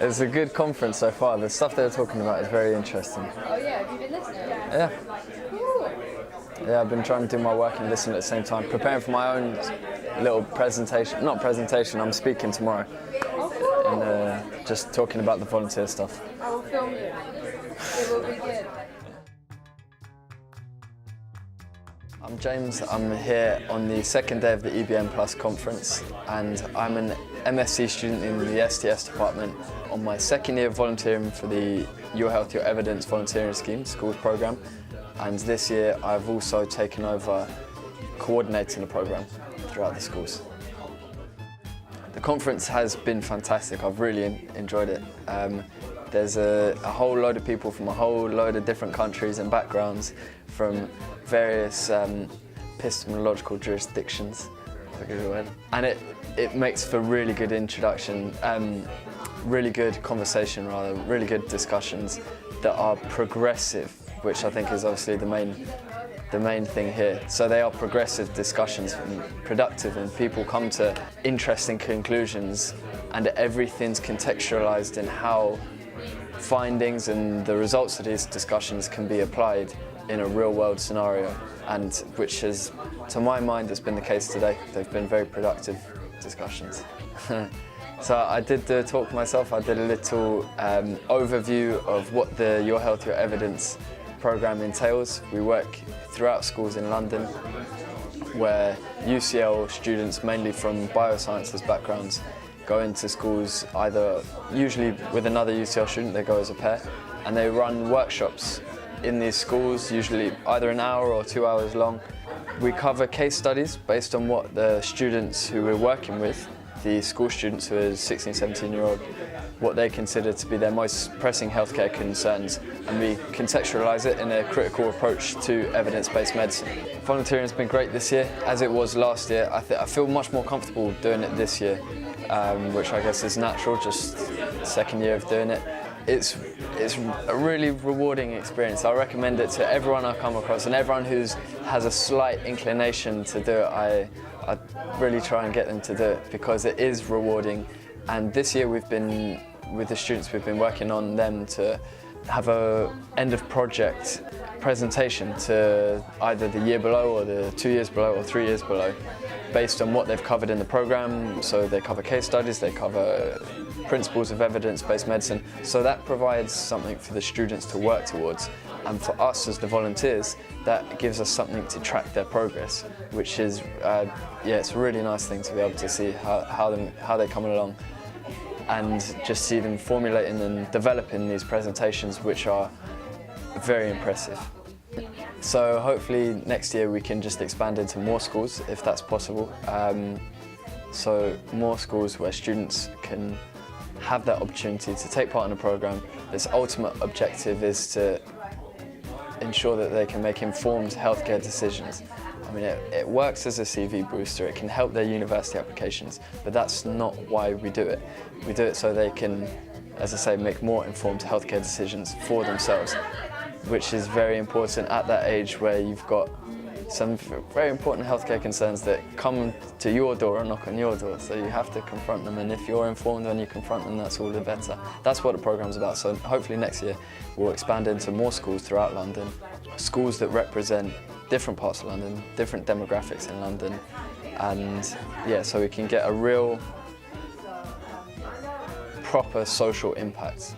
It's a good conference so far. The stuff they're talking about is very interesting. Oh yeah, have you been listening? Yeah. Yeah, I've been trying to do my work and listen at the same time, preparing for my own little presentation. Not presentation, I'm speaking tomorrow. Oh, cool. And just talking about the volunteer stuff. I will film you. It will be good. I'm James. I'm here on the second day of the EBM Plus conference, and I'm an MSc student in the STS department on my second year of volunteering for the Your Health, Your Evidence volunteering scheme, schools program. And this year I've also taken over coordinating the program throughout the schools. The conference has been fantastic. I've really enjoyed it. There's a whole load of people from a whole load of different countries and backgrounds from various epistemological jurisdictions, that's a good word. And it makes for really good introduction, really good conversation rather, really good discussions that are progressive, which I think is obviously the main thing here. So they are progressive discussions, and productive, and people come to interesting conclusions, and everything's contextualized in how findings and the results of these discussions can be applied in a real world scenario, and which has, to my mind, has been the case today. They've been very productive discussions. So I did the talk myself. I did a little overview of what the Your Health, Your Evidence program entails. We work throughout schools in London where UCL students, mainly from biosciences backgrounds, go into schools either, usually with another UCL student, they go as a pair, and they run workshops in these schools, usually either an hour or 2 hours long. We cover case studies based on what the students who we're working with, the school students who are 16, 17-year-old, what they consider to be their most pressing healthcare concerns, and we contextualise it in a critical approach to evidence-based medicine. Volunteering has been great this year, as it was last year. I feel much more comfortable doing it this year, which I guess is natural, just second year of doing it. It's a really rewarding experience. I recommend it to everyone I come across, and everyone who has a slight inclination to do it, I really try and get them to do it, because it is rewarding. And this year with the students, we've been working on them to have a end of project presentation to either the year below or the 2 years below or 3 years below, based on what they've covered in the program. So they cover case studies, they cover principles of evidence-based medicine. So that provides something for the students to work towards. And for us as the volunteers, that gives us something to track their progress, which is, it's a really nice thing to be able to see how they're coming along, and just see them formulating and developing these presentations, which are very impressive. So hopefully next year we can just expand into more schools, if that's possible. So more schools where students can have that opportunity to take part in the program. This ultimate objective is to ensure that they can make informed healthcare decisions. I mean, it works as a CV booster, it can help their university applications, but that's not why we do it. We do it so they can, as I say, make more informed healthcare decisions for themselves, which is very important at that age where you've got some very important healthcare concerns that come to your door or knock on your door, so you have to confront them, and if you're informed when you confront them, that's all the better. That's what the program's about. So hopefully next year we'll expand into more schools throughout London, schools that represent different parts of London, different demographics in London, and so we can get a real proper social impact